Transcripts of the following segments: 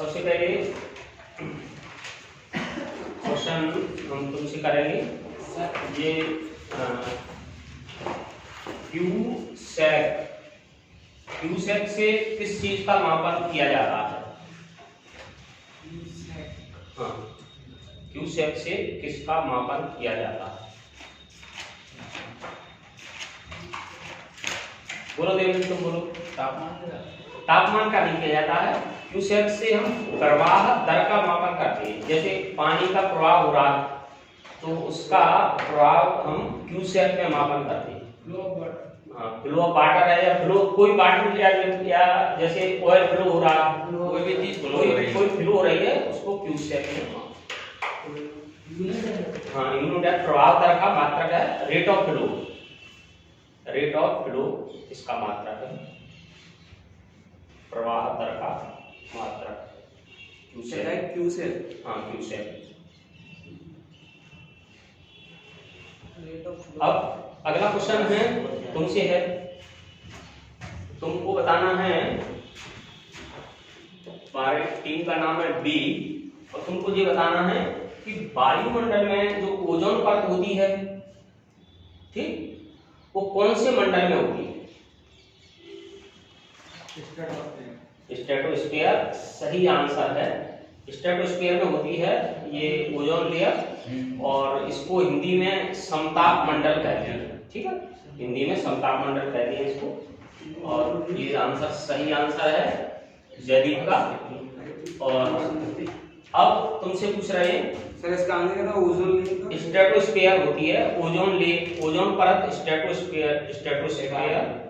सबसे पहले क्वेश्चन हम तुमसे करेंगे ये क्यूसेक से किस चीज का मापन किया जाता है? हाँ, क्यूसेक से किसका मापन किया जाता है? बोलो देवेंद्र, तुम बोलो। तापमान का नहीं किया जाता है। क्यूसेक से हम प्रवाह दर का मापन करते हैं। जैसे पानी का प्रवाह हो रहा है तो उसका प्रवाह हम क्यूसेक में मापन करते हैं। फ्लो ऑफ वाटर है या फ्लो कोई वाटर या जैसे ऑयल फ्लो हो रहा है, कोई भी चीज कोई फ्लो हो रही है उसको क्यूसेक में यूनिट है। प्रवाह दर का मात्रक है रेट ऑफ फ्लो इसका मात्रक है। प्रवाह दर का मात्रक क्यूसेक। हाँ, क्यूसेक। अब अगला क्वेश्चन है तुमसे है, तुमको बताना है, हमारे टीम का नाम है बी, और तुमको ये बताना है कि वायुमंडल में जो ओजोन परत होती है, ठीक, वो कौन से मंडल में होती है? स्ट्रेटोस्फीयर सही आंसर है। स्ट्रेटोस्फीयर में होती है ये ओजोन लेयर, और इसको हिंदी में समताप मंडल कहते हैं। ठीक है, हिंदी में समताप मंडल कहते हैं इसको, और ये आंसर सही आंसर है जयदीप का। और अब तुमसे पूछ रहे हैं सर, इसका आंसर क्या था? Ozone layer. स्ट्रेटोस्फीयर होती है ओजोन परत, स्ट्रेटोस्फीयर लेयर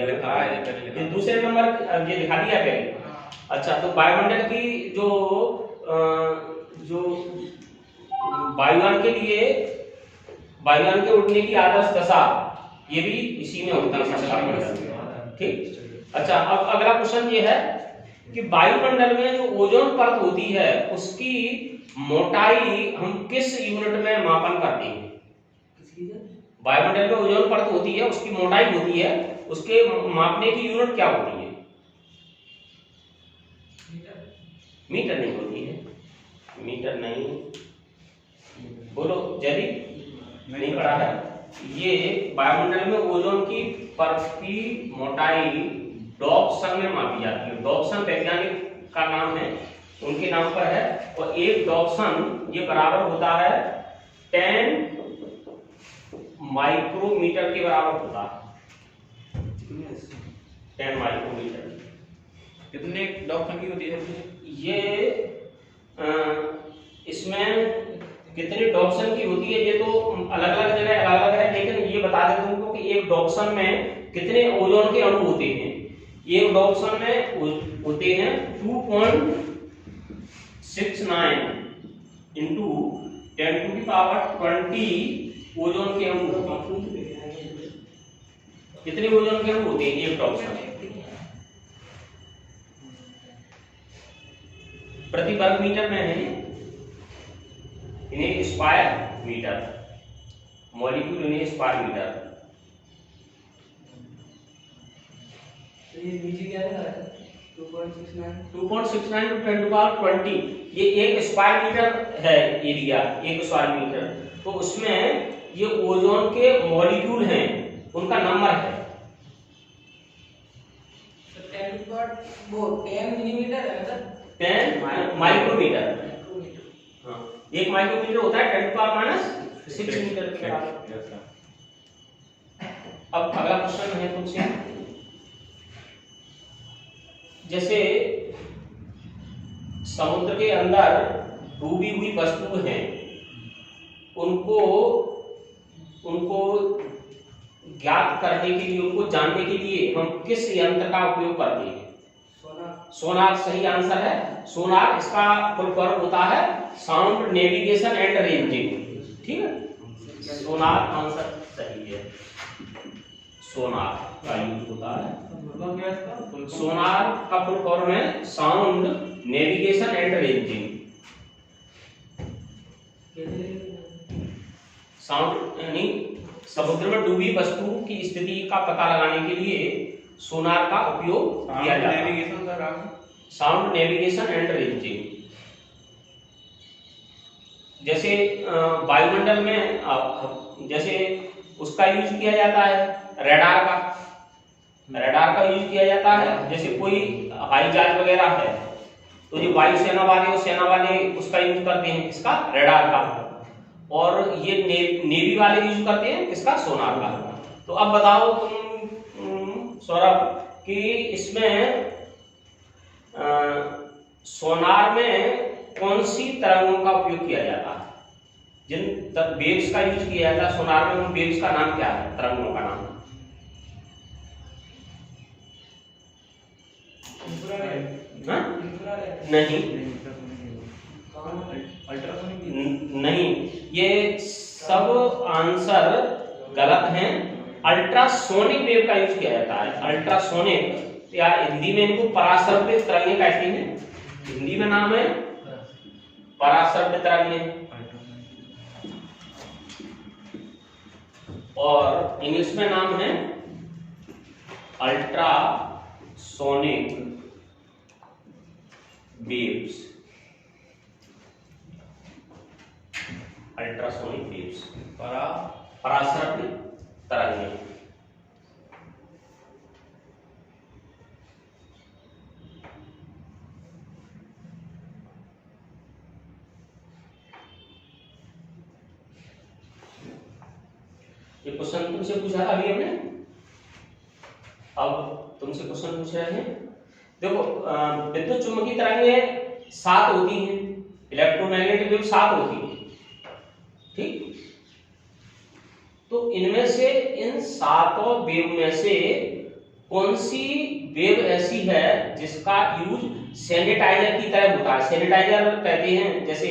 लिखा है। ये दूसरे नंबर ये दिखा दिया पहले। अच्छा, तो वायुमंडल की जो वायुयान के उड़ने की आदर्श दशा, ये भी इसी में होता है, समताप मंडल। ठीक। अच्छा, अब अगला क्वेश्चन ये है कि वायुमंडल में जो ओजोन परत होती है उसकी मोटाई हम किस यूनिट में मापन करते हैं? वायुमंडल में ओजोन परत होती है, उसकी मोटाई होती है, उसके मापने की यूनिट क्या होती है? मीटर नहीं होती है। मीटर नहीं, बोलो जयदीप, नहीं पढ़ा है। ये वायुमंडल में ओजोन की परत की मोटाई डॉप्सन में मापी जाती है। डॉप्सन वैज्ञानिक का नाम है, उनके नाम पर है, और एक डॉप्सन ये बराबर होता है 10 माइक्रोमीटर के बराबर होता है। 10 माइक्रोमीटर कितने डॉप्सन की होती है? ये इसमें कितनी डॉप्सन की होती है ये तो अलग अलग जगह अलग अलग है, लेकिन ये बता देता हूं कि एक डॉप्सन में कितने ओजोन के अणु होते हैं। एक डॉप्सन में होते हैं 2.69 इंटू 10⁻20 ओजोन के अणु। कितने ओजोन के अणु होते हैं एक डॉप्सन में? प्रति वर्ग मीटर में है, इन्हें स्क्वायर मीटर, मॉलिक्यूल इन्हें स्क्वायर मीटर। तो ये नीचे क्या है? 2.69 टू 10⁻20। ये एक स्क्वायर मीटर है एरिया, एक स्क्वायर मीटर। तो उसमें ये ओजोन के मॉलिक्यूल हैं, उनका नंबर है। 10 मिलीमीटर है सर। 10 माइक्रोमीटर। हाँ, एक माइक्रोमीटर होता है 10⁻6 मीटर के बराबर। अब अगला क्वेश्चन है तुमसे, जैसे समुद्र के अंदर डूबी हुई वस्तु हैं, उनको ज्ञात करने के लिए, उनको जानने के लिए हम किस यंत्र का उपयोग करते हैं? सोनार सही आंसर है। सोनार, इसका फुल फॉर्म होता है साउंड नेविगेशन एंड रेंजिंग। ठीक है, सोनार आंसर सही है। सोनार का यूज होता है। सोनार का फुल फॉर्म है sound navigation and ranging. Sound यानी समुद्र में डूबी वस्तु की स्थिति का पता लगाने के लिए सोनार का उपयोग किया जाता है। Sound navigation and ranging. जैसे वायुमंडल में जैसे उसका यूज किया जाता है, रडार का यूज किया जाता है। जैसे कोई हवाई जहाज वगैरह है तो जो वायुसेना वाले और सेना वाले उसका यूज करते हैं, इसका रडार का। और ये नेवी वाले यूज करते हैं इसका सोनार का। तो अब बताओ तुम सौरभ कि इसमें सोनार में कौन सी तरंगों का उपयोग किया जाता है? जिन वेव्स का यूज किया जाता है सोनार में, उन वेव्स का नाम क्या है, तरंगों का नाम? नहीं, नहीं, ये सब आंसर गलत हैं। अल्ट्रासोनिक वेव का यूज किया जाता है। अल्ट्रासोनिक या हिंदी में इनको पराश्रव्य तरंगें कहते हैं। हिंदी में नाम है पराश्रव्य तरंगें, और इंग्लिश में नाम है अल्ट्रासोनिक वेव्स। अल्ट्रासोनिक वेव्स, पराश्रव्य तरंगें। ये क्वेश्चन तुमसे पूछा था अभी हमने, अब तुमसे क्वेश्चन पूछ रहे हैं। देखो विद्युत चुम्बकीय तरंगें 7 होती हैं, इलेक्ट्रोमैग्नेटिक वेव 7 होती हैं, ठीक। तो इनमें से इन 7 वेव में से कौन सी वेव ऐसी है जिसका यूज सैनिटाइजर की तरह होता है? सैनिटाइजर कहते हैं, जैसे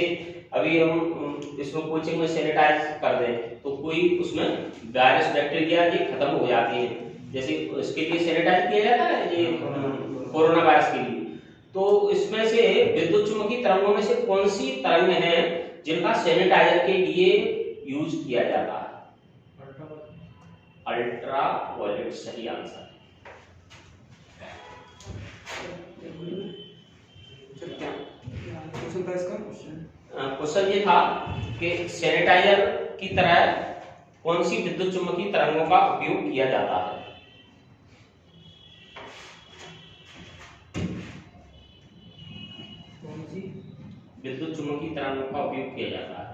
अभी हम इसमें कोचिंग में सैनिटाइज कर दें तो कोई उसमें वायरस बैक्टीरिया ये खत्म हो जाती है। जैसे इसके लिए सैनिटाइज किया जाता है ये कोरोना वायरस के लिए। तो इसमें से विद्युत चुम्बकीय तरंगों में से कौन सी तरंग है जिनका सैनिटाइजर के लिए यूज किया जाता है? अल्ट्रावायलेट सही आंसर। क्वेश्चन ये था कि सैनिटाइजर की तरह कौन सी विद्युत चुम्बकीय तरंगों का उपयोग किया जाता है? कौन सी विद्युत चुम्बकीय तरंगों का उपयोग किया जाता है।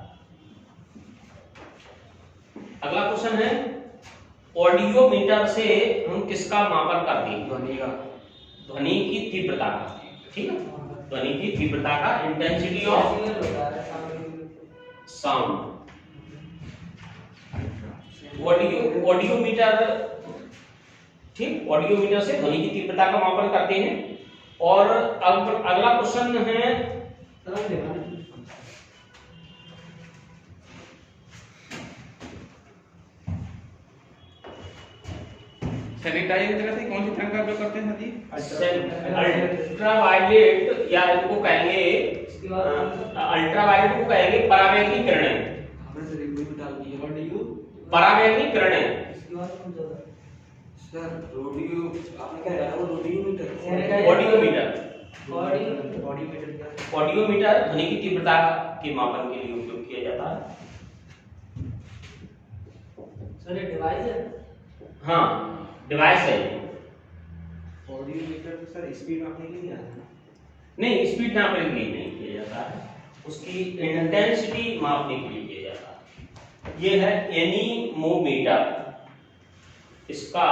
अगला क्वेश्चन है, ऑडियोमीटर से हम किसका मापन करते हैं? ध्वनि का। ध्वनि की तीव्रता का, ठीक है। ध्वनि की तीव्रता का, इंटेंसिटी ऑफ साउंड। ऑडियोमीटर, ठीक, ऑडियोमीटर से ध्वनि की तीव्रता का मापन करते हैं। और अब अगला क्वेश्चन है, सैनिटाइजर की तरह से कौन सी तरंग का उपयोग करते हैं जी? अल्ट्रावायलेट, या इनको कहेंगे अल्ट्रावायलेट को कहेंगे परावैंगनी किरणें। परावैंगनी किरणें। सर रोडियो, आपने क्या कहा? वो रोडियोमीटर। ऑडियोमीटर ध्वनि की तीव्रता के मापन के लिए उपयोग किया जाता है। सर ये डिवाइस है? हाँ, डिवाइस है। ऑडियोमीटर तो सर स्पीड मापने के लिए आता है। नहीं, स्पीड नापने के लिए नहीं किया जाता है, उसकी इंटेंसिटी मापने के लिए किया जाता है। ये है एनीमोमीटर। इसका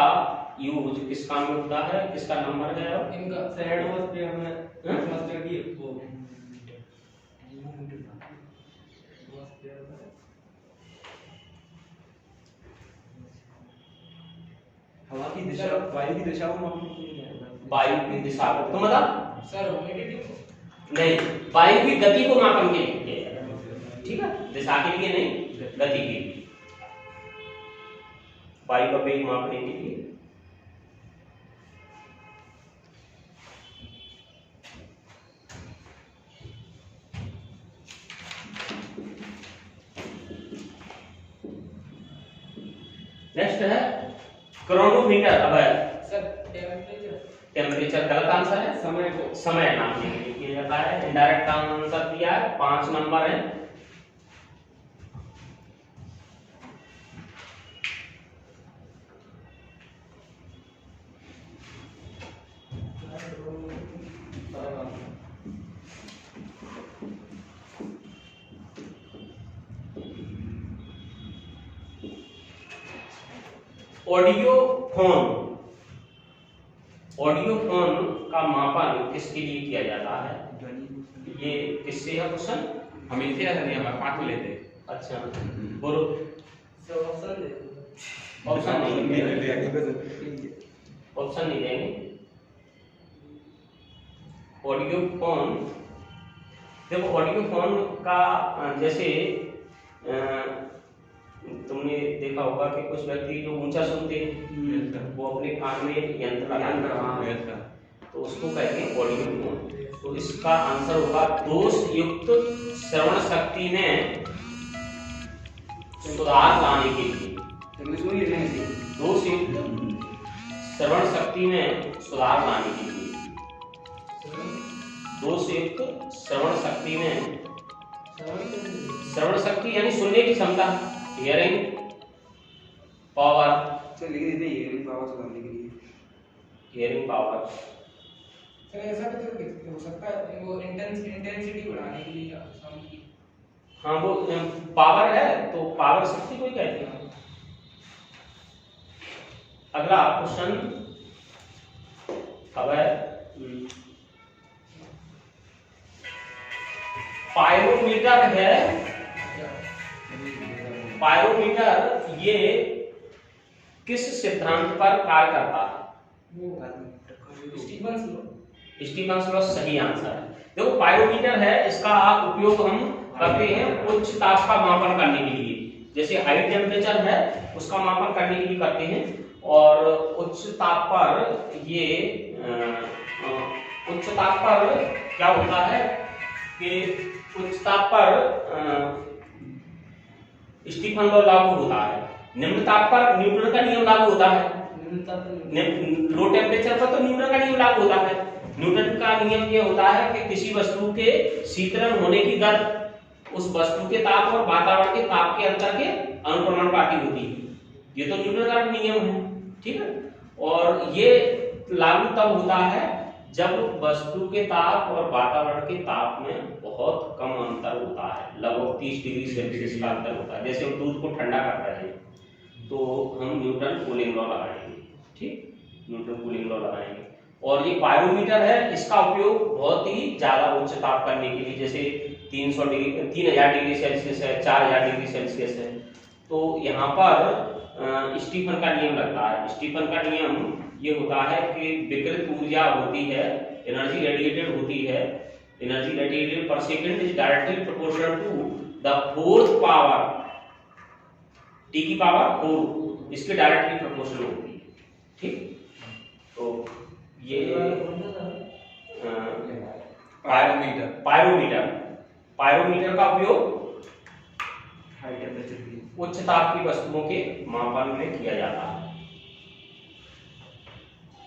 यूज किस काम में होता है, किसका नंबर है? इनका सेड वाज पे हमने मास्टर की वो हवा की दिशा, वायु की दिशा को मापने के लिए है। वायु की दिशा को, तो मतलब सर ह्यूमिडिटी नहीं, वायु की गति को मापन के लिए किया जाता है, ठीक है। दिशा के लिए नहीं, गति के लिए, वायु का वेग मापने के लिए। नेक्स्ट है क्रोनोमीटर। अब सर टेम्परेचर टेम्परेचर गलत आंसर है, समय को समय नापने के लिए किया जाता है। इनडायरेक्ट आंसर दिया है, 5 नंबर है। ऑडियो फोन का मापन किसके लिए किया जाता है? ये किससे है क्वेश्चन? हम इनसे ऐसा नहीं, हमारे 5 में लेते हैं। अच्छा बोलो। ऑप्शन नहीं देंगे। ऑडियो फोन, देखो ऑडियो फोन का जैसे तुमने देखा होगा कि कुछ व्यक्ति जो ऊंचा सुनते हैं वो अपने कान में यंत्र लगाते हैं, तो उसको कहते हैं ऑडियो फोन। तो इसका आंसर होगा दोष युक्त श्रवण शक्ति में सुधार लाने के लिए। दोष युक्त श्रवण शक्ति में सुधार लाने के लिए। दोष युक्त श्रवण शक्ति में, श्रवण शक्ति यानी सुनने की क्षमता, हियरिंग पावर, हियरिंग पावर सुधारने के लिए। हियरिंग पावर सर ऐसा भी तो हो सकता है वो इंटेंसिटी बढ़ाने के लिए साउंड की। हाँ वो पावर है, तो पावर शक्ति को ही कहते हैं। अगला क्वेश्चन अब है पायरोमीटर है। पायरोमीटर ये किस सिद्धांत पर कार्य करता है? स्टीफन लॉ सही आंसर है। देखो पायरोमीटर है, इसका उपयोग हम करते हैं उच्च ताप का मापन करने के लिए। जैसे हाई टेम्परेचर है उसका मापन करने के लिए करते हैं, और उच्च ताप पर ये उच्च ताप पर क्या होता है कि उच्च ताप पर स्टीफन लॉ लागू होता है। निम्न ताप पर न्यूटन का नियम लागू होता है। लो टेम्परेचर पर तो न्यूटन का नियम लागू होता है। न्यूटन का नियम ये होता है कि किसी वस्तु के शीतलन होने की दर उस वस्तु के ताप और वातावरण के ताप के अंतर के अनुपाती होती है। ये तो न्यूटन का नियम है, ठीक है। और ये लागू तब होता है जब वस्तु के ताप और वातावरण के ताप में बहुत कम अंतर होता है, लगभग 30 डिग्री सेल्सियस का अंतर होता है। जैसे हम दूध को ठंडा कर रहे हैं तो हम न्यूटन कूलिंग लॉ लगाएंगे, ठीक, न्यूटन कूलिंग लॉ लगाएंगे। और ये पायरोमीटर है, इसका उपयोग बहुत ही ज्यादा उच्च ताप करने के लिए, जैसे 300 डिग्री 3000 डिग्री सेल्सियस है, 4000 डिग्री सेल्सियस है, तो यहाँ पर स्टीफन का नियम लगता है। स्टीफन का नियम ये होता है कि विकिरित ऊर्जा होती है, एनर्जी रेडिएटेड होती है, energy radiated per second is directly proportional to the fourth power, T की पावर 4, इसके डायरेक्टली प्रोपोर्शनल होती है, ठीक। तो ये पायरोमीटर का उपयोग हाई टेम्परेचर के लिए, उच्च ताप की वस्तुओं के मापन में किया जाता है।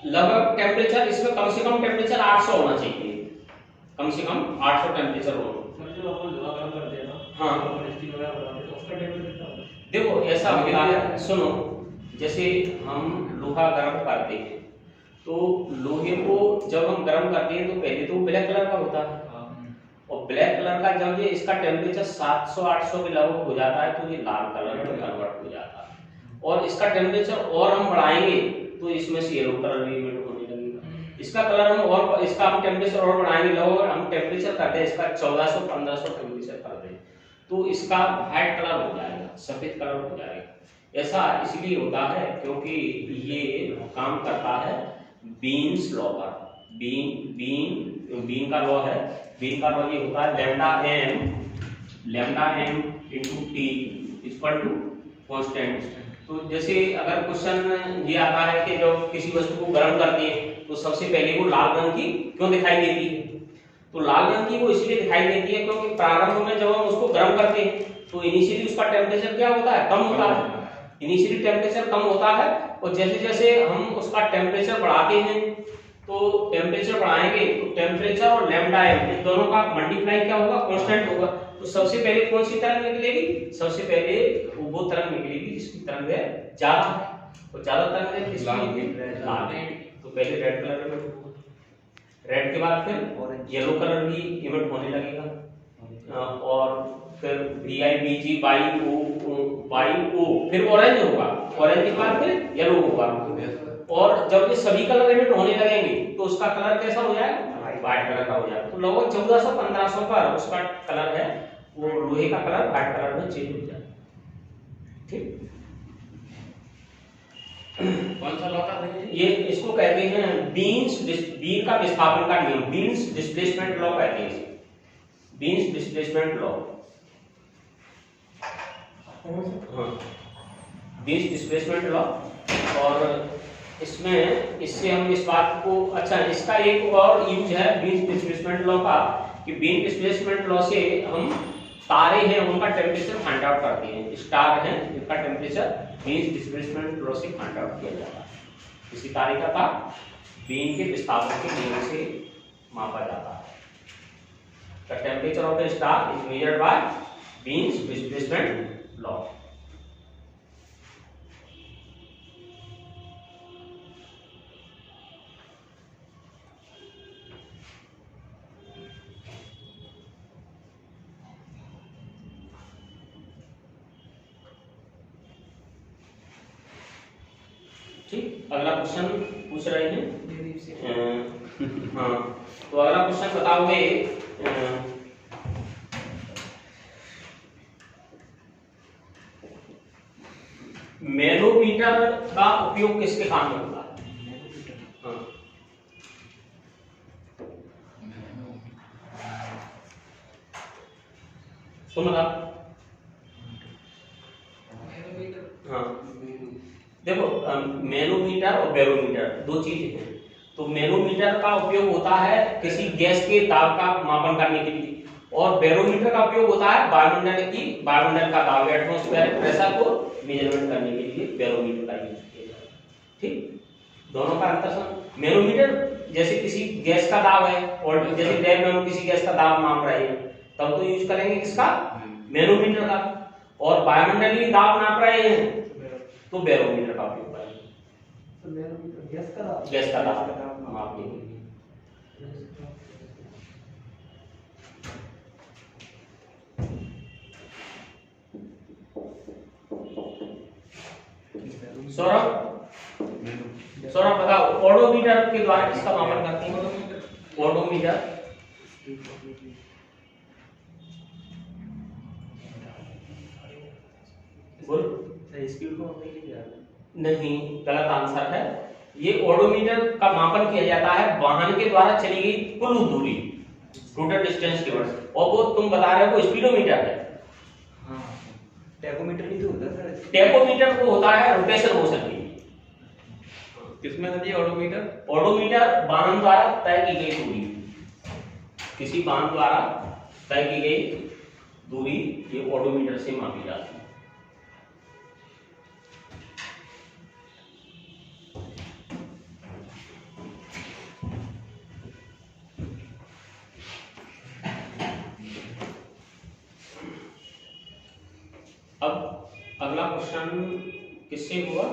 लगभग टेम्परेचर इसमें कम से कम टेम्परेचर 800 होना चाहिए, कम से कम 800 टेम्परेचर हो। जो अपन लोहा गर्म करते हैं ना, हाँ स्टील वगैरह बनाते हैं तो उसका टेम्परेचर कितना होता है? देखो ऐसा होता है, सुनो, जैसे हम लोहा गर्म करते हैं तो लोहे को जब हम गर्म करते हैं तो पहले तो ब्लैक कलर का होता है, और ब्लैक कलर का जब ये इसका टेम्परेचर 700-800 के लगभग हो जाता है तो ये लाल कलर में कन्वर्ट हो जाता है। और इसका टेम्परेचर और हम बढ़ाएंगे तो इसमें से येलो कलर भी इमिट होने लगेगा। इसका कलर हम और इसका हम टेम्परेचर और बढ़ाएंगे, लगभग हम टेम्परेचर करते हैं इसका 1400-1500 टेम्परेचर कर दें तो इसका व्हाइट कलर हो जाएगा, सफेद कलर हो जाएगा। ऐसा इसलिए होता है क्योंकि ये काम करता है बीन्स लॉ पर। बीन का लॉ है, बीन का लॉ ये होता है lambda m into T equal to constant. तो जैसे अगर क्वेश्चन ये आता है कि जब किसी वस्तु को गर्म करते हैं तो सबसे पहले वो लाल रंग की क्यों दिखाई देती है, तो लाल रंग की वो इसलिए दिखाई देती है क्योंकि प्रारंभ में जब हम उसको गर्म करते हैं तो इनिशियली उसका टेम्परेचर क्या होता है, कम होता है। इनिशियली टेम्परेचर कम होता है और जैसे जैसे हम उसका टेम्परेचर बढ़ाते हैं तो टेम्परेचर बढ़ाएंगे तो टेम्परेचर और लैम्डा एम इन दोनों का मल्टीप्लाई क्या होगा, कांस्टेंट होगा। तो सबसे पहले कौन सी तरंग निकलेगी, सबसे पहले वो तरंग निकलेगी जिसकी तरंग है ज्यादा, तो ज्यादा तरंग है किसकी, लाल। तो पहले रेड कलर इमिट, रेड के बाद फिर येलो कलर भी इमिट होने लगेगा, और फिर V I B G Y O, फिर ऑरेंज होगा, ऑरेंज के बाद फिर येलो होगा, और जब ये सभी कलर इमिट होने लगेंगे तो उसका कलर कैसा हो जाएगा, व्हाइट कलर का हो जाएगा। तो लगभग 1400-1500 पर उसका कलर है वो लोहे का कलर व्हाइट कलर में चेंज हो जाएगा। ठीक, कौन सा लॉ था ये इसको कहते हैं बीन का विस्थापन का नियम, बीन्स डिस्प्लेसमेंट लॉ कहते हैं इसे, बीन्स डिस्प्लेसमेंट लॉ। हाँ, बीन्स डिस्प्लेसमेंट लॉ। और इसमें इससे हम इस बात को, अच्छा इसका एक और यूज है बीन्स डिस्प्लेसमेंट लॉ का, कि बीन डिस्प्लेसमेंट लॉ से हम तारे हैं उनका टेम्परेचर फाइंड आउट करते हैं, स्टार हैं इनका टेम्परेचर बीन डिस्प्लेसमेंट लॉ से फाइंड आउट किया जाता है। किसी तारे का ताप बीन के विस्थापन के नियम से मापा जाता है। The temperature of the star is measured by Wien displacement law. ठीक, अगला क्वेश्चन पूछ रहे हैं। हाँ, तो अगला क्वेश्चन बताओगे, मैनोमीटर का उपयोग किसके काम में होता है? हाँ, सुन रहा? हाँ, देखो मैनोमीटर और बैरोमीटर दो चीजें हैं। तो मैनोमीटर का उपयोग होता है किसी गैस के दाब का मापन करने के लिए, और बैरोमीटर का उपयोग होता है वायुमंडल का दाब, एटमॉस्फेरिक प्रेशर को मेजरमेंट करने के लिए बैरोमीटर का यूज किया जाता है। ठीक, दोनों का अंतर समझ। मैनोमीटर जैसे किसी गैस का दाब है, और जैसे लैब में हम किसी गैस का दाब माप रहे हैं तब तो यूज करेंगे किसका, मैनोमीटर का, और वायुमंडलीय दाब नाप रहे हैं तो बैरोमीटर का उपयोग करेंगे, तो मैनोमीटर गैस का दाब मापने के लिए। सौरभ बताओ, ओडोमीटर के द्वारा किसका मापन करते हैं? ओडोमीटर बोल, स्पीड को मापने के लिए नहीं, गलत आंसर है। ये ओडोमीटर का मापन किया जाता है वाहन के द्वारा चली गई कुल दूरी, टोटल डिस्टेंस के वर्ष, और वो तुम बता रहे हो वो स्पीडोमीटर है। हाँ, टैकोमीटर नहीं तो होता सर। टैकोमीटर वो होता है रोटेशन मोशन के लिए। किसमें होती है ओडोमीटर? ओडोमीटर वाहन द्वारा तय की गई दूरी, किसी वाहन द्वारा तय की गई दूरी ये ओडोमीटर से मापी जाती है। अब अगला क्वेश्चन किससे हुआ?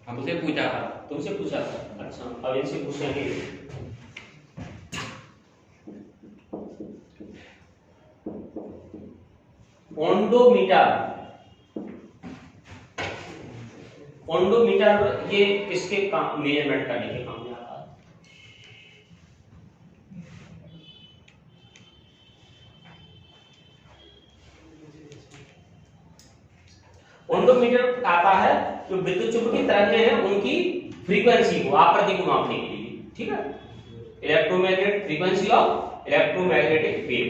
हमसे पूछा था। तुमसे पूछा था। अच्छा, अब इनसे पूछेंगे। ओंडोमीटर ये किसके काम, मेजरमेंट करने के काम में आता है? ओंडोमीटर आता है जो विद्युत चुंबकीय तरंगें हैं उनकी फ्रीक्वेंसी को, आवृत्ति को मापने के लिए। ठीक है, electromagnetic frequency of electromagnetic wave,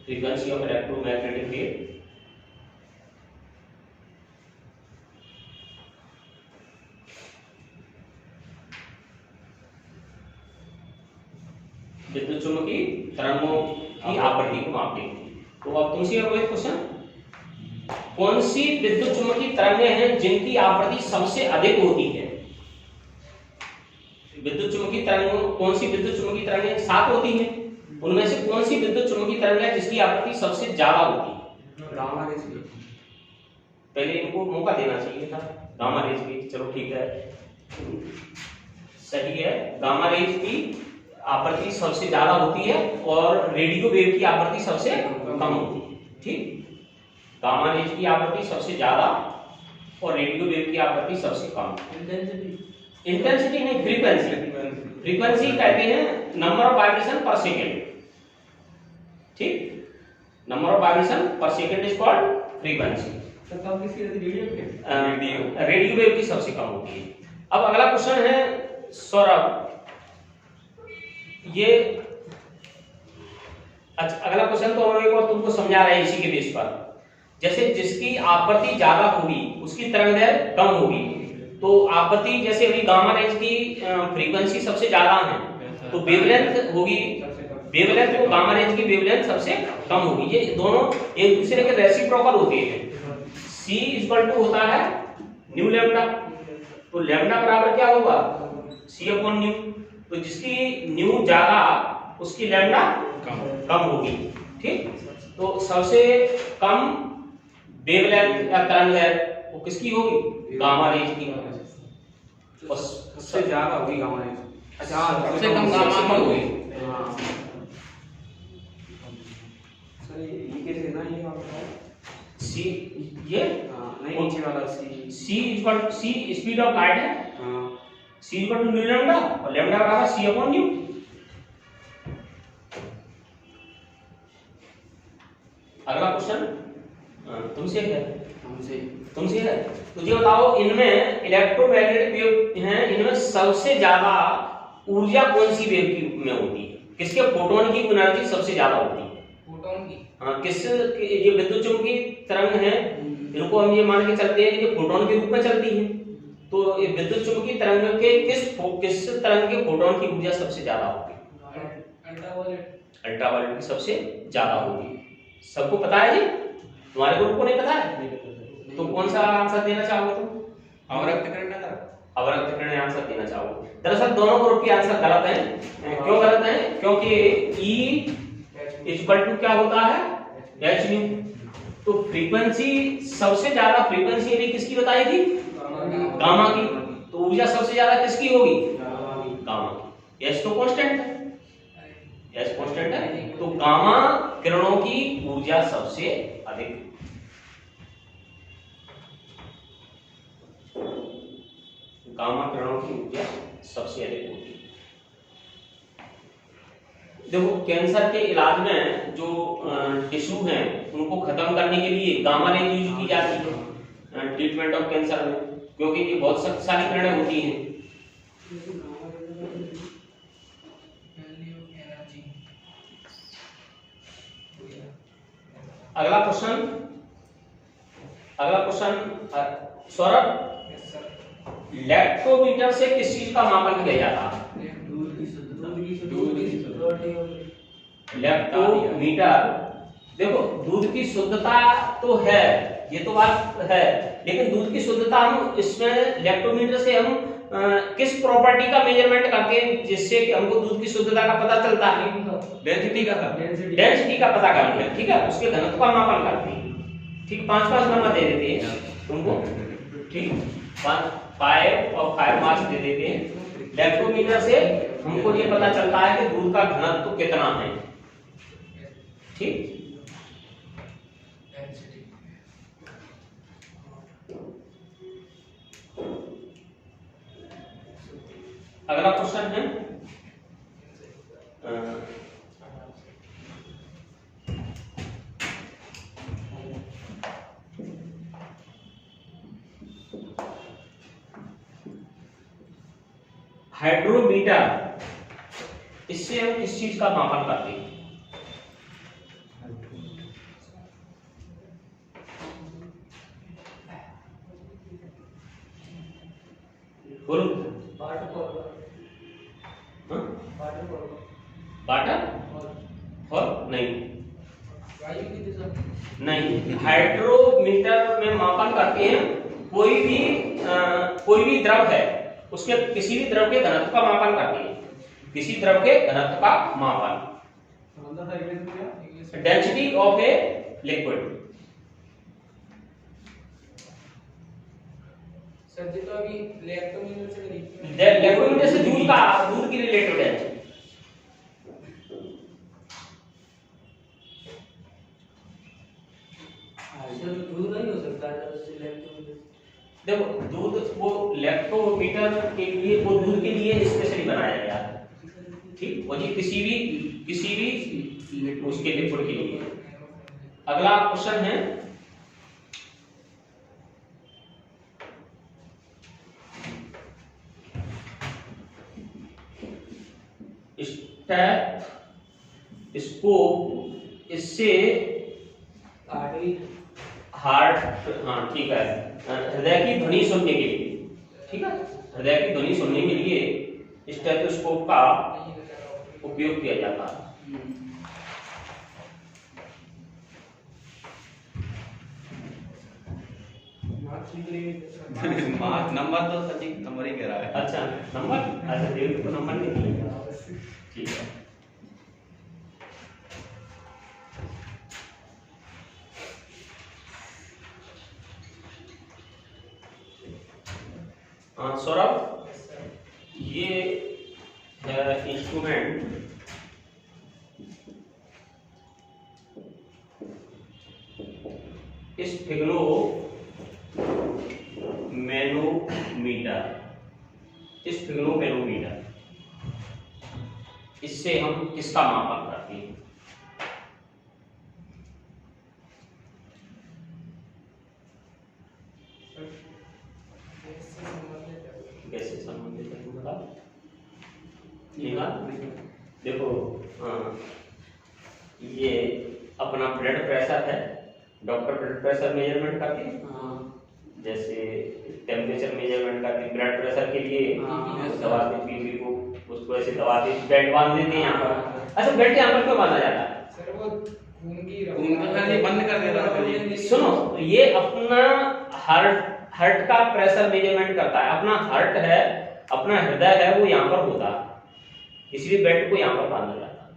frequency of electromagnetic wave. विद्युत चुंबकीय तरंगों की आवृत्ति को मापने के लिए। तो अब तुमसे कोई क्वेश्चन, कौन सी विद्युत चुंबकीय तरंगें हैं जिनकी आवृत्ति सबसे अधिक होती है? विद्युत चुम्बकीय तरंग, कौन सी विद्युत चुम्बकीय तरंगें 7 होती हैं, उनमें से कौन सी विद्युत चुम्बकीय तरंग है जिसकी आवृत्ति सबसे ज्यादा होती है? गामा रेज की। पहले इनको मौका देना चाहिए था। गामा रेज की, चलो ठीक है, सही है। गामा रेज की आवृत्ति सबसे ज्यादा होती है और रेडियो वेव की आवृत्ति सबसे कम होती है। ठीक, गामा रेज की आवृत्ति सबसे ज्यादा और रेडियो वेव की आवृत्ति सबसे कम। इंटेंसिटी नहीं, फ्रीक्वेंसी। फ्रीक्वेंसी कहते हैं नंबर ऑफ वाइब्रेशन पर सेकेंड। ठीक, नंबर ऑफ वाइब्रेशन पर सेकेंड इज कॉल्ड फ्रीक्वेंसी। कम किसकी रहती है? रेडियो वेव की सबसे कम होती है। अब अगला क्वेश्चन है सौरभ, ये अच्छा अगला क्वेश्चन तो हम एक और तुमको समझा रहे हैं इसी के बेस पर। जैसे जिसकी आवृत्ति ज्यादा होगी उसकी तरंगदैर्घ्य कम होगी, तो आवृत्ति जैसे अभी गामा रेज की फ्रीक्वेंसी सबसे ज्यादा है तो वेवलेंथ होगी, वेवलेंथ तो गामा रेज की वेवलेंथ सबसे कम होगी। ये दोनों एक दूसरे के रेसिप्रोकल होते हैं। C इक्वल टू होता है न्यू लैम्डा, तो लैम्डा बराबर क्या होगा? C upon new. तो जिसकी न्यू ज्यादा उसकी लैम्डा कम होगी। ठीक, तो सबसे कम वेवलेंथ या तरंगदैर्घ्य वो किसकी होगी? गामा रेज की। और सबसे ज्यादा होगी गामा रेज। अच्छा, सबसे कम गामा की होगी। हाँ सर, ये कैसे ना, ये आप बताओ। C ये नहीं, नीचे वाला C equal C speed of light है। C equal to nu lambda और लैम्डा बराबर C अपॉन न्यू। अगला क्वेश्चन तुमसे है, तुमसे है। तो ये बताओ इनमें इलेक्ट्रोमैग्नेटिक वेव हैं, इनमें सबसे ज्यादा ऊर्जा कौन सी वेव की में होती है? किसके फोटोन की एनर्जी सबसे ज्यादा होती है? फोटोन की। हाँ, किस ये विद्युत चुम्बकीय तरंग है, इनको हम ये मान के चलते हैं कि फोटोन के रूप में चलती है। तो ये विद्युत चुम्बकीय तरंग के किस तरंग के फोटोन की ऊर्जा सबसे ज्यादा होगी? अल्ट्रावायलेट की सबसे ज्यादा होगी। सबको पता है ये? तुम्हारे ग्रुप को नहीं पता है? तो कौन सा आंसर देना चाहोगे तुम? अवरक्त किरण का अवरक्त किरण आंसर देना चाहोगे। दरअसल दोनों ग्रुप के आंसर गलत हैं। क्यों गलत हैं? क्योंकि E इक्वल टू क्या होता है? h new. तो फ्रीक्वेंसी सबसे ज्यादा फ्रीक्वेंसी यदि किसकी बताई थी? गामा की। तो ऊर्जा सबसे ज्यादा किसकी होगी? गामा की। h तो कांस्टेंट है, h कांस्टेंट है, तो गामा किरणों की ऊर्जा सबसे अधिक। गामा किरणों की ऊर्जा सबसे अधिक होती है। देखो कैंसर के इलाज में जो टिश्यू हैं उनको खत्म करने के लिए गामा रेज यूज की जाती है ट्रीटमेंट ऑफ कैंसर में, क्योंकि ये बहुत शक्तिशाली किरणें होती हैं। अगला क्वेश्चन सौरभ, लैक्टोमीटर से किस चीज का मापन किया जाता है? लैक्टोमीटर, देखो दूध की शुद्धता तो है, ये तो बात है, लेकिन दूध की शुद्धता हम इसमें लैक्टोमीटर से हम किस प्रॉपर्टी का मेजरमेंट करते हैं जिससे कि हमको दूध की शुद्धता का पता चलता है? डेंसिटी का पता करते हैं। ठीक है, उसके घनत्व का मापन करते हैं। ठीक, 5 नंबर दे देते हैं तुमको। ठीक, 5 और 5 मार्क्स दे देते हैं। लैक्टोमीटर से हमको ये पता चलता है कि दूध का घनत्व कितना है। ठीक, अगला क्वेश्चन है हाइड्रोमीटर, इससे हम किस चीज का मापन करते हैं? बोलो। वाटर और नहीं, हाइड्रोमीटर में मापन करते हैं कोई भी द्रव है उसके किसी भी द्रव के घनत्व का मापन करती है, किसी द्रव के घनत्व का मापन, density of a liquid. Sir ji तो अभी लैक्टोमीटर से लैक्टोमीटर से दूध की रिलेटेड डेंसिटी। दूध नहीं हो सकता है उससे लैक्टोमीटर। देखो दूध वो लैक्टोमीटर के लिए, वो दूध के लिए स्पेशली बनाया गया है, ठीक, वो जी किसी भी उसके लिक्विड के लिए। अगला क्वेश्चन है स्टेथोस्कोप, इससे हार्ट, हाँ ठीक है, हृदय की ध्वनि सुनने के लिए, ठीक है, हृदय की ध्वनि सुनने के लिए स्टेथोस्कोप का उपयोग किया जाता है। नंबर तो सचिन नंबर ही कह रहा है। अच्छा नंबर, अच्छा देव को नंबर नहीं दिया, ठीक है। सौरभ, ये है इंस्ट्रूमेंट, इस फिग्नो मैनोमीटर, इस फिग्नो मैनोमीटर, इससे हम किसका मापन करते हैं? कैसे संबंधित है तुम बताओ। देखो ये अपना ब्लड प्रेशर है, डॉक्टर ब्लड प्रेशर मेजरमेंट करते हैं, जैसे टेम्परेचर मेजरमेंट करते हैं ब्लड प्रेशर के लिए, दबाते पीपी को, उसको ऐसे दबाते, बेल्ट बांध देते हैं यहाँ पर। अच्छा बेल्ट यहाँ पर क्यों बांधा जाता है? सर वो खून की बंद कर देता है। सुनो, ये अपना हार्ट का प्रेशर मेजरमेंट करता है, अपना हार्ट है, अपना हृदय है, वो यहाँ पर होता है, इसलिए बेल्ट को यहाँ पर बांधा जाता है।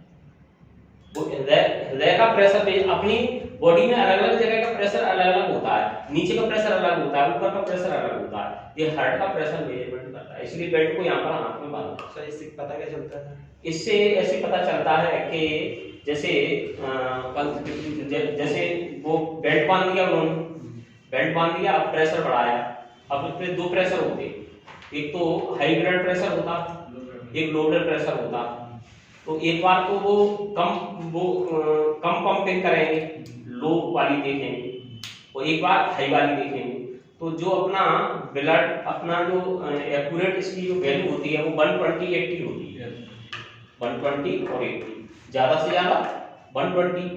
वो हृदय का प्रेशर, अपनी बॉडी में अलग अलग जगह का प्रेशर अलग अलग होता है, नीचे का प्रेशर अलग होता है, ऊपर का प्रेशर अलग होता है, ये हार्ट का प्रेशर मेजरमेंट करता है, इसलिए बेल्ट को यहाँ पर हाथ में बांधना। सर इससे पता क्या चलता है? इससे ऐसे पता चलता है कि जैसे जैसे वो बेल्ट बांध दिया, उन्होंने बेल्ट बांध दिया, अब प्रेशर बढ़ाया, अब उसमें दो प्रेशर होते, एक तो हाई ब्लड प्रेशर होता, एक लो ब्लड प्रेशर होता। तो एक बार तो वो कम पंपिंग करेंगे, लो वाली देखेंगे, और एक बार हाई वाली देखेंगे। तो जो अपना ब्लड, अपना जो एक्यूरेट इसकी जो वैल्यू होती है वो 120/80 होती है, 120 और 80, ज्यादा से ज्यादा 120,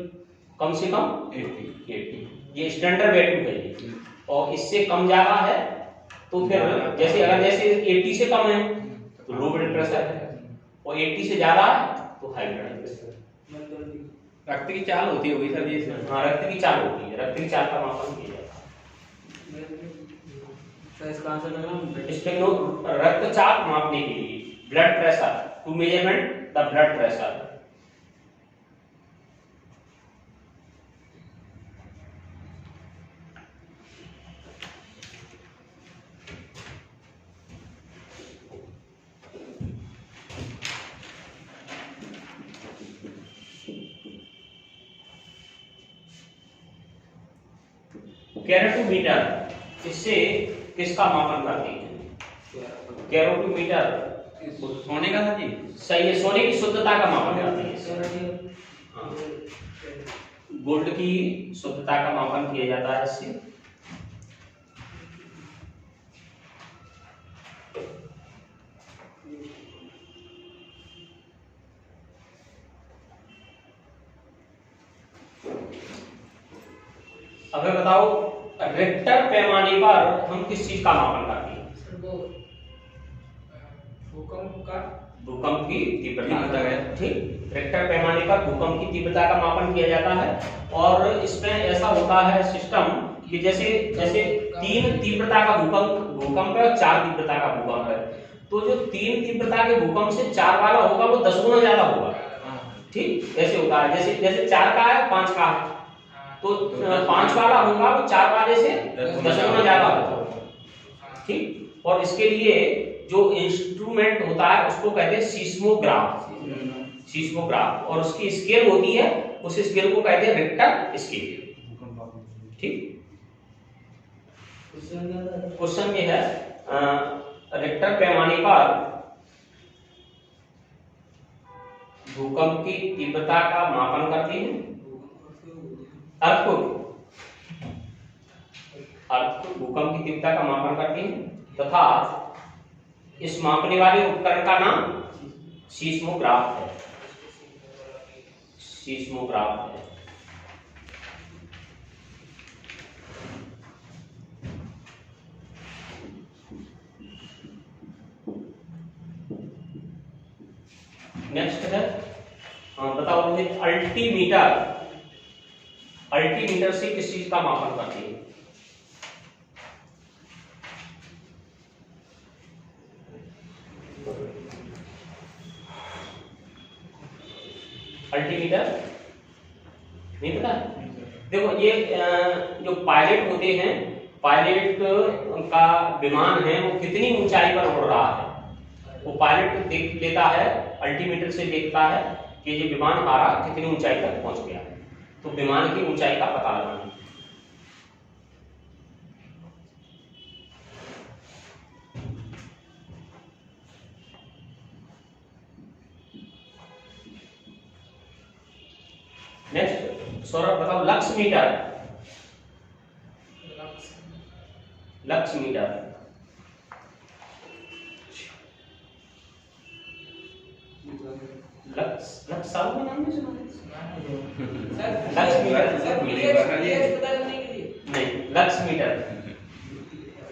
कम से कम 80, ये स्टैंडर्ड वैल्यू है ये। और इससे कम ज्यादा है तो फिर जैसे अगर जैसे 80 से कम है तो लो ब्लड प्रेशर है, और 80 से ज्यादा है तो हाई ब्लड प्रेशर। रक्त की चाल होती होगी सर जी? हाँ रक्त की चाल होती है, रक्त की चाल का मापन किया जाता है। इसका आंसर लगा स्टेनो रक्तचाप मापने के लिए, blood pressure, to measurement the blood pressure. कैरोटोमीटर, इससे किसका मापन करते हैं? कैरोटोमीटर सोने का सर जी? सही है, सोने की शुद्धता का मापन करते हैं। हाँ, गोल्ड की शुद्धता का मापन किया जाता है इससे। अगर बताओ रिक्टर पैमाने पर हम किस चीज का मापन करते हैं? सर वो भूकंप की तीव्रता, ठीक, रिक्टर पैमाने पर भूकंप की तीव्रता का मापन किया जाता है। और इसमें ऐसा होता है सिस्टम कि जैसे 3 तीव्रता का भूकंप है और 4 तीव्रता का भूकंप है। तो जो 3 तीव्रता के भूकंप से 4 वाला होगा वो 10 गुना ज्यादा होगा। ठीक, ऐसे होता है। जैसे जैसे 4 का है 5 का है, तो 5 वाला होगा वो 4 वाले से 10 गुना ज्यादा होगा। ठीक, और इसके लिए जो इंस्ट्रूमेंट होता है उसको कहते हैं सीस्मोग्राफ। सीस्मोग्राफ, और उसकी स्केल होती है, उस स्केल को कहते हैं रिक्टर स्केल। ठीक, क्वेश्चन ये है, रिक्टर पैमाने पर भूकंप की तीव्रता का मापन करते हैं। अर्थक्वेक भूकंप की तीव्रता का मापन करते हैं तथा इस मापने वाले उपकरण का नाम सीस्मोग्राफ है। सीस्मोग्राफ है। नेक्स्ट है, बताओ मुझे, अल्टीमीटर। अल्टीमीटर से किस चीज का मापन करते हैं? अल्टीमीटर नहीं पता? देखो, ये जो पायलट होते हैं, पायलट का विमान है वो कितनी ऊंचाई पर उड़ रहा है, वो पायलट देख लेता है, अल्टीमीटर से देखता है कि ये विमान हमारा कितनी ऊंचाई तक पहुंच गया है। तो विमान की ऊंचाई का पता लगाना। नेक्स्ट, सौरभ बताओ, lux meter. Lux meter lux साहब का नाम नहीं सुना? लक्स मीटर नहीं, लक्स मीटर।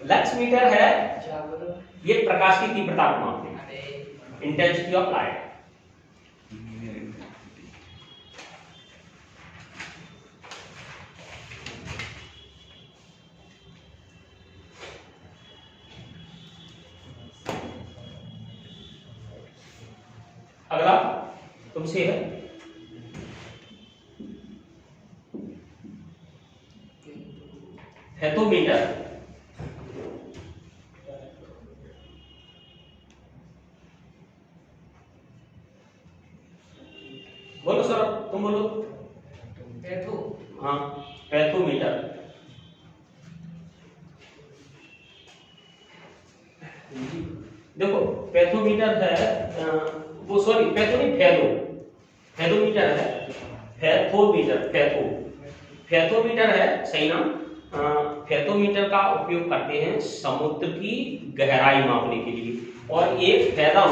लक्स मीटर है, ये प्रकाश की तीव्रता को मापते हैं, इंटेंसिटी ऑफ लाइट। अगला तुमसे है, हेथोमीटर। बोलो सर, तुम बोलो। हाँ, पैथोमीटर। देखो, पैथोमीटर है, वो सॉरी पैथो नहीं, फैथोमीटर है, फैथोमीटर है सही नाम। फैथोमीटर का उपयोग करते हैं समुद्र की गहराई मापने के लिए, और एक फैथम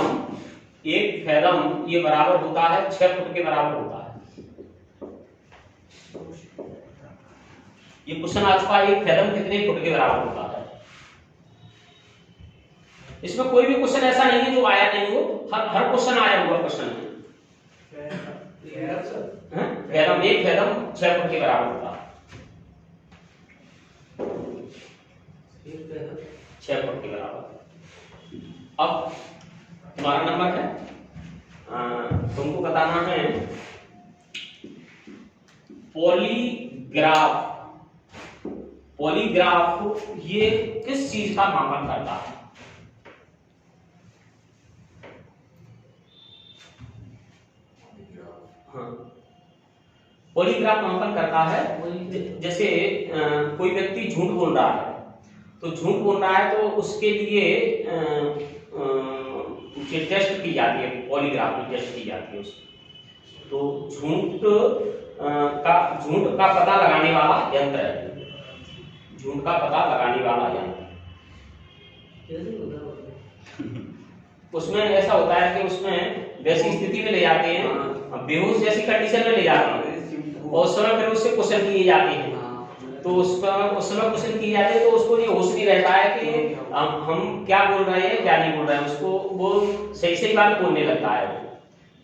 ये बराबर होता है 6 फुट के बराबर होता है। ये क्वेश्चन आ चुका है, एक फैथम कितने फुट के बराबर होता है। इसमें कोई भी क्वेश्चन ऐसा नहीं है जो आया नहीं हो, हर क्वेश्चन आया हुआ क्वेश्चन है। फैथम, एक फैथम 6 फुट के बराबर होता है। 6 फुट के बराबर। अब तुम्हारा नंबर है, तुमको बताना है पॉलीग्राफ। पॉलीग्राफ ये किस चीज का मापन करता है? हाँ, पॉलीग्राफ मापन करता है, जैसे कोई व्यक्ति झूठ बोल रहा है, तो झूठ बोल रहा है तो उसके लिए टेस्ट की जाती है, पॉलीग्राफ की टेस्ट की जाती है उसकी। तो झूठ का पता लगाने वाला यंत्र है, झूठ का पता लगाने वाला यंत्र। उसमें ऐसा होता है कि उसमें वैसी स्थिति में ले जाते हैं, बेहोश जैसी कंडीशन में ले जाते हैं, और उस समय फिर उससे क्वेश्चन किए जाते हैं। तो उस समय क्वेश्चन किए जाते हैं तो उसको ये होश नहीं रहता है कि हम क्या बोल रहे हैं क्या नहीं बोल रहे हैं, उसको वो सही बात बोलने लगता है।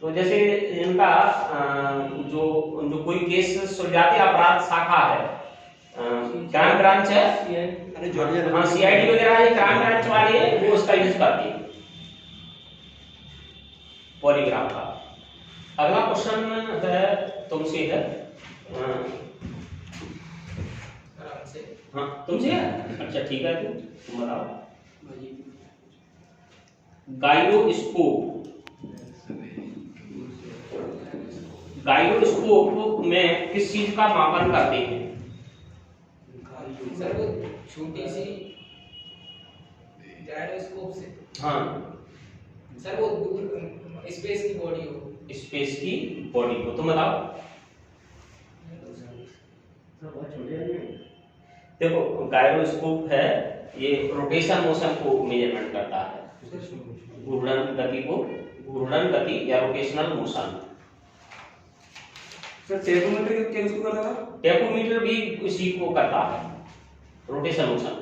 तो जैसे इनका जो कोई केस सुलझाते अपराध शाखा है, क्राइम ब्रांच है, हाँ, CID वगैरह ये क्राइम ब्रांच वाले वो उसका यूज करते हैं। पॉलीग्राफ का। अगला क्वेश्चन है तुमसे है, आराम से। हाँ तुमसे है, अच्छा ठीक है, तुम बताओ। गायरोस्कोप में किस चीज का मापन करते हैं? सर वो छोटी सी गायरोस्कोप से। हाँ सर वो दूर स्पेस की बॉडी हो। स्पेस की बॉडी को, तुम बताओ। देखो गायरोस्कोप है, ये रोटेशन मोशन को मेजरमेंट करता है, घूर्णन गति या रोटेशनल मोशन। सर टेपोमीटर क्या इसको करता था? टेपोमीटर भी इसी को करता है, रोटेशन मोशन।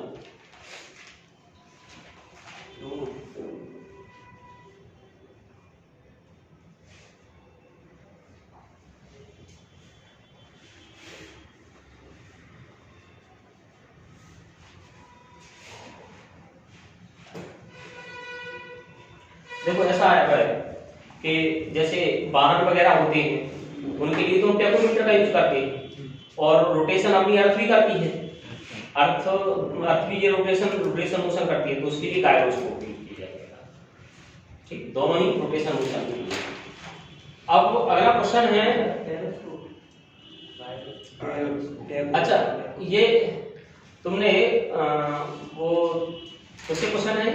देखो ऐसा है कि जैसे वाहन वगैरह होते हैं उनके लिए तो हम टेकोमीटर का यूज करते हैं, और रोटेशन अपनी अर्थ भी करती है, अर्थ भी ये रोटेशन मोशन करती है, तो उसके लिए गायरोस्कोप यूज किया जाएगा। ठीक, दोनों ही रोटेशन मोशन के लिए। अब अगला क्वेश्चन है, अच्छा ये तुमने वो कैसे क्वेश्चन है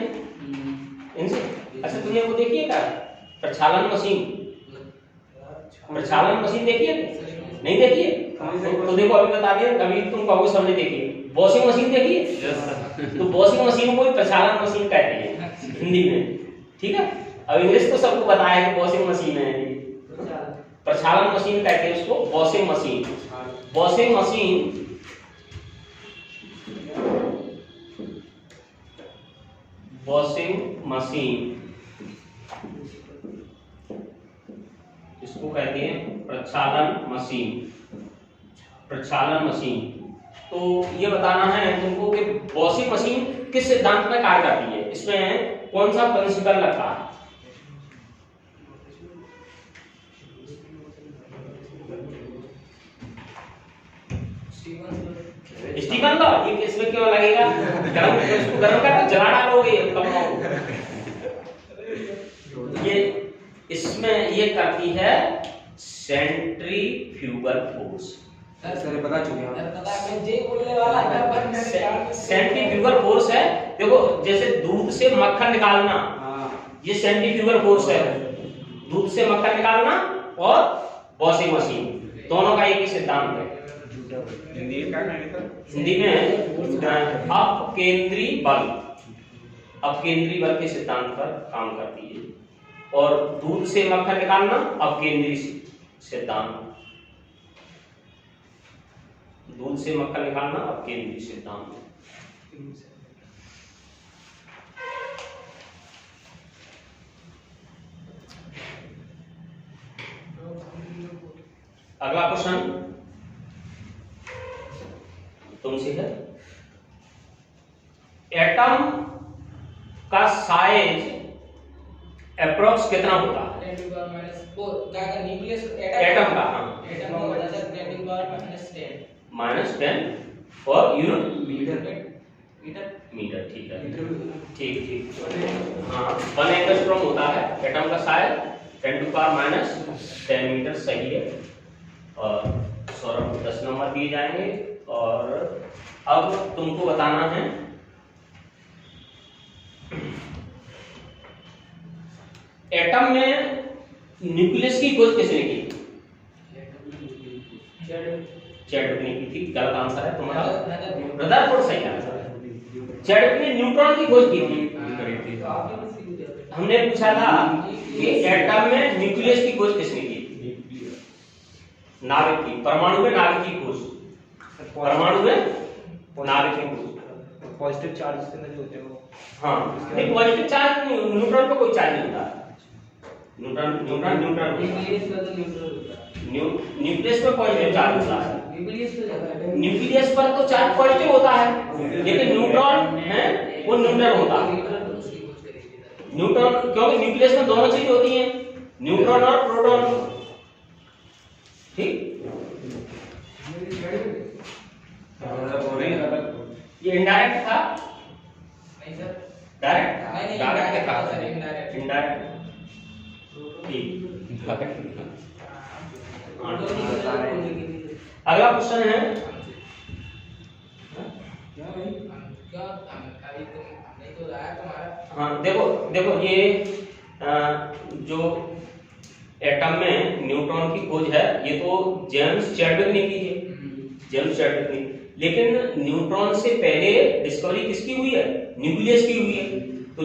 इनसे, अच्छा तुमने वो देखी है क्या, प्रक्षालन मशीन देखी है? नहीं देखी है? तो देखो अभी बता दिया, अभी तुम कहोगे सबने देखी है। वॉशिंग मशीन देखी है? तो वॉशिंग मशीन को प्रक्षालन मशीन कहते हैं हिंदी में, ठीक है। अब इंग्लिश तो सबको बताया कि वॉशिंग मशीन है, प्रक्षालन मशीन कहते हैं उसको, वॉशिंग मशीन। वॉशिंग मशीन इसको कहते हैं प्रक्षालन मशीन। तो ये बताना है तुमको कि वॉशिंग मशीन किस सिद्धांत में कार्य करती है, इसमें कौन सा प्रिंसिपल रखा है? स्टीफन का, ये इसमें क्यों लगेगा? इसको गरम करके जला डालोगे कपड़ों को। ये इसमें ये करती है सेंट्रीफ्यूगल फोर्स। सर पता चल गया, पता है, मैं जे बोलने वाला था पर सेंट्रीफ्यूगल फोर्स है। देखो जैसे दूध से मक्खन निकालना, ये सेंट्रीफ्यूगल फोर्स है, दूध से मक्खन निकालना, और वॉशिंग मशीन दोनों का एक ही सिद्धांत है। हिंदी में अपकेंद्री बल के सिद्धांत पर काम करती है, और दूध से मक्खन निकालना अपकेंद्री सिद्धांत, दूध से मक्खन निकालना अपकेंद्री सिद्धांत। अगला क्वेश्चन तुमसे है, एटम का साइज अप्रोक्स कितना होता है? 10 टू पावर माइनस 4 का न्यूक्लियस एटम का, एटम का होता है 10 टू पावर माइनस 10 और यूनिट मीटर। ठीक है, ठीक। हाँ 1 एंगस्ट्रॉम होता है एटम का size, 10 to power minus 10 metre, सही है। और सौरभ को 10 नंबर दिए जाएंगे। और अब तुमको बताना है एटम में न्यूक्लियस की खोज किसने की? चैडविक ने की थी, गलत आंसर है तुम्हारा, रदरफोर्ड सही आंसर है। चैडविक ने न्यूट्रॉन की खोज की थी। हमने पूछा था कि एटम में न्यूक्लियस की खोज किसने की? नाभिक की, परमाणु में नाभिक की खोज, परमाणु में नाभिक की खोज। पॉजिटिव चार्ज के अंदर जो होते हैं वो, हाँ नहीं पॉजिटिव चार्ज नहीं, न्यूट्रॉन पे कोई चार्ज नहीं होता। न्यूट्रॉन न्यूक्लियस पर पॉजिटिव चार्ज होता है, न्यूक्लियस पर तो चार्ज पॉजिटिव होता है, लेकिन न्यूट्रॉन है वो न्यूट्रल होता है। न्यूट्रॉन क्योंकि न्यूक्लियस में दोनों चीज होती हैं, न्यूट्रॉन और प्रोटॉन। ठीक, ये इनडायरेक्ट था, नहीं सर, डायरेक्ट था, नहीं, डायरेक्ट था सर, indirect। इनडायरेक्ट। ठीक, अगला क्वेश्चन है, क्या अभी हमने तो लाया तुम्हारा। हाँ देखो देखो ये जो एटम में न्यूट्रॉन की खोज है ये तो जेम्स चैडविक ने की है, जेम्स चैडविक ने। लेकिन न्यूट्रॉन से पहले डिस्कवरी किसकी हुई है? न्यूक्लियस की हुई है। तो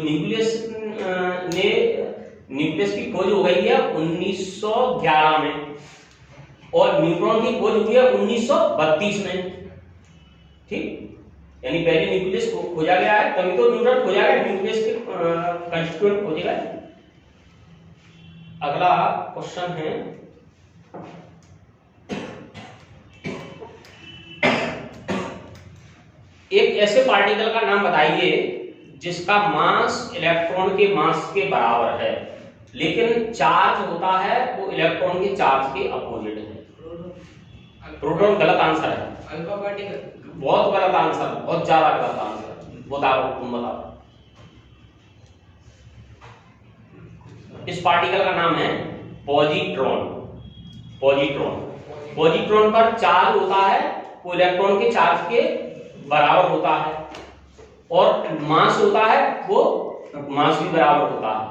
न्यूक्लियस की खोज हो गई है 1911 में और न्यूट्रॉन की खोज हुई है 1932 में। ठीक, यानी पहले न्यूक्लियस खोजा गया है तभी तो न्यूट्रॉन खोजा गया, न्यूक्लियस के कंस्टिट्यूएंट खोजे गए। अगला क्वेश्चन है, एक ऐसे पार्टिकल का नाम बताइए जिसका मास इलेक्ट्रॉन के मास के बराबर है लेकिन चार्ज होता है वो इलेक्ट्रॉन के चार्ज के अपोजिट है। प्रोटॉन गलत आंसर है, अल्फा पार्टिकल। बहुत गलत आंसर, बहुत ज्यादा गलत आंसर। बताओ, तुम बताओ। इस पार्टिकल का नाम है पॉजिट्रॉन। पॉजिट्रॉन, पॉजिट्रॉन पर चार्ज होता है वो इलेक्ट्रॉन के चार्ज के बराबर होता है और मास होता है वो मास भी बराबर होता है।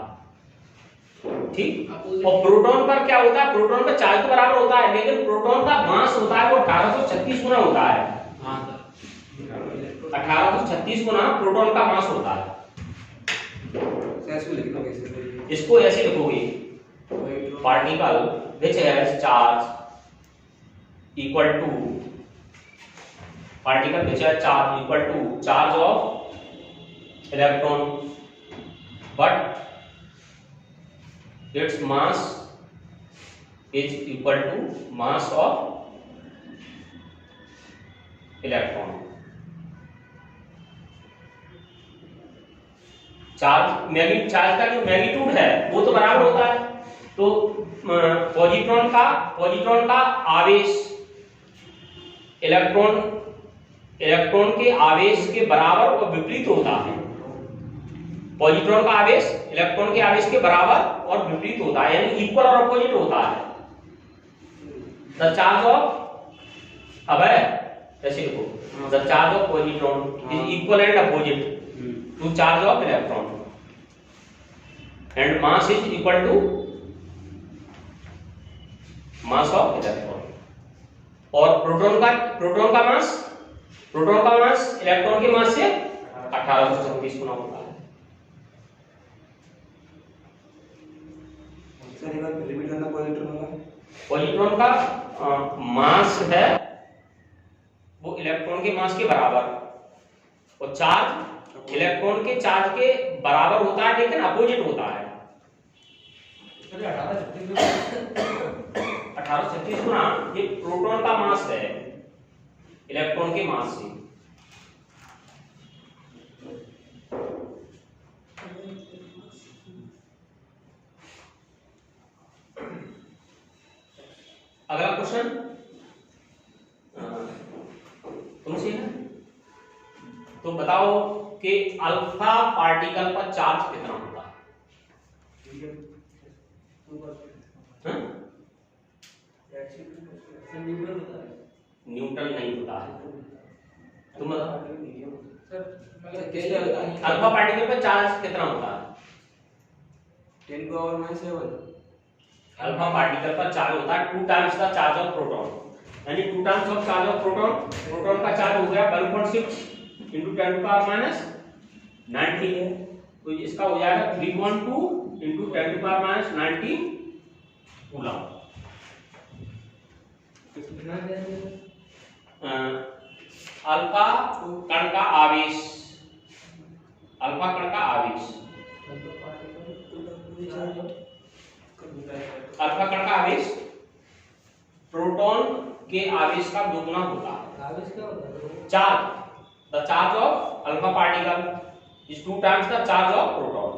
ठीक, और प्रोटॉन पर क्या होता है? प्रोटॉन का चार्ज तो बराबर होता है लेकिन प्रोटॉन का मास होता है वो 1836 गुना होता है। 1836 गुना प्रोटॉन का मास होता है। इसको ऐसे लिखोगे, particle which has charge equal to, particle which has charge equal to charge of electron but its mass is equal to mass of electron। Charge charge का जो मैग्नीट्यूड है वो तो बराबर होता है। तो पॉजिट्रॉन का आवेश इलेक्ट्रॉन के आवेश के बराबर और विपरीत होता है। पॉजिट्रॉन का आवेश इलेक्ट्रॉन के आवेश के बराबर और विपरीत होता है, यानी इक्वल और अपोजिट होता है। द चार्ज ऑफ, अब है ऐसे लिखो, the charge of positron is equal and opposite to charge of electron and mass is equal to mass of electron. और प्रोटॉन का मास इलेक्ट्रॉन के मास से 1836 गुना होता है। पॉजिट्रॉन का मास है वो इलेक्ट्रॉन के मास के बराबर और चार्ज इलेक्ट्रॉन के चार्ज के बराबर होता है लेकिन अपोजिट होता है। 1836 गुना ये प्रोटॉन का मास है इलेक्ट्रॉन के मास से। अगला क्वेश्चन तुमसे है, तो बताओ कि अल्फा पार्टिकल पर चार्ज कितना होता है? न्यूटन नहीं होता है, तुम बताओ। अल्फा पार्टिकल पर चार्ज कितना होता है? 10⁻⁷। अल्फा पार्टिकल पर चार्ज होता है 2 times the charge of proton, यानी 2 times of charge of proton. Proton का चार्ज हो गया 1.6 × 10⁻90 है, तो इसका हो जाएगा 3.2 × 10⁻90 कूलम। अल्फा कण का आवेश, अल्फा कण का आवेश, अल्फा कण का आवेश प्रोटॉन के आवेश का दोगुना होता है। आवेश क्या होता है? Charge, the charge of alpha particle is 2 times the charge of proton.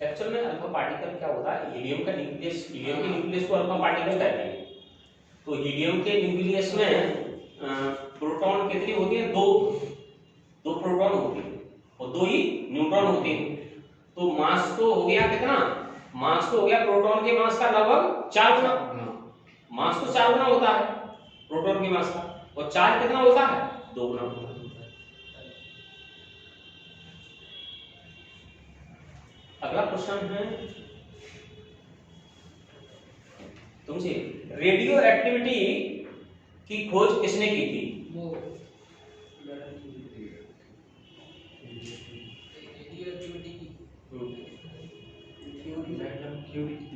Actual में अल्फा पार्टिकल क्या होता है, हीलियम का न्यूक्लियस, हीलियम के न्यूक्लियस को अल्फा पार्टिकल कहते हैं। तो हीलियम के न्यूक्लियस में प्रोटॉन कितनी होती है, दो प्रोटॉन होती है और 2 ही न्यूट्रॉन होते हैं। तो मास तो हो गया कितना, मास तो हो गया प्रोटॉन के मास का लगभग 4 गुना। मास तो 4 गुना होता है प्रोटॉन के मास का, और चार्ज कितना होता है, 2 गुना होता है। अगला क्वेश्चन है तुमसे, रेडियो एक्टिविटी की खोज किसने की थी? वो रेडियोएक्टिविटी की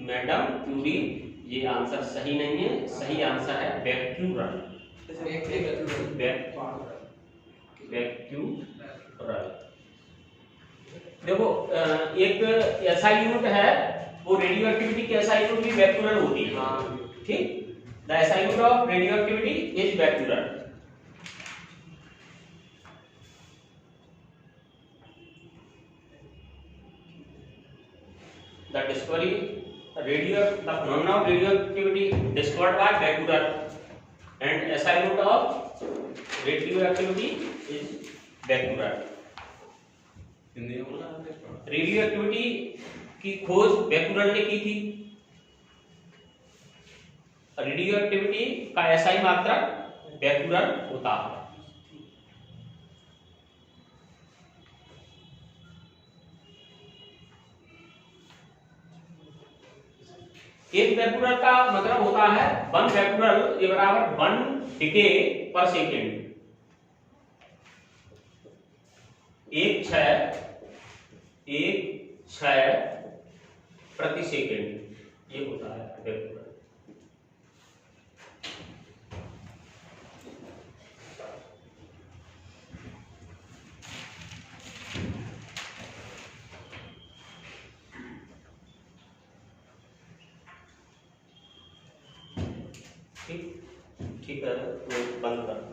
मैडम क्यूरी। ये आंसर सही नहीं है, सही आंसर है बैक्यूरल। बैक्यूरल। देखो एक एसआई यूनिट है, वो रेडियो एक्टिविटी की एसआई यूनिट भी बैक्यूरल होती है। ठीक, the SI unit of radioactivity is becquerel. The discovery, the phenomena of radioactivity discovered by Becquerel, and SI unit of radioactivity is Becquerel. Radioactivity की खोज Becquerel ने की थी। रेडियोएक्टिविटी का एसआई मात्रक बैक्यूरल होता है। एक बैक्यूरल का मतलब होता है 1 बैक्यूरल बराबर 1 डिके पर सेकेंड। 1 क्षय प्रति सेकेंड ये होता है बैक्यूरल। ठीक है, तो बंद कर।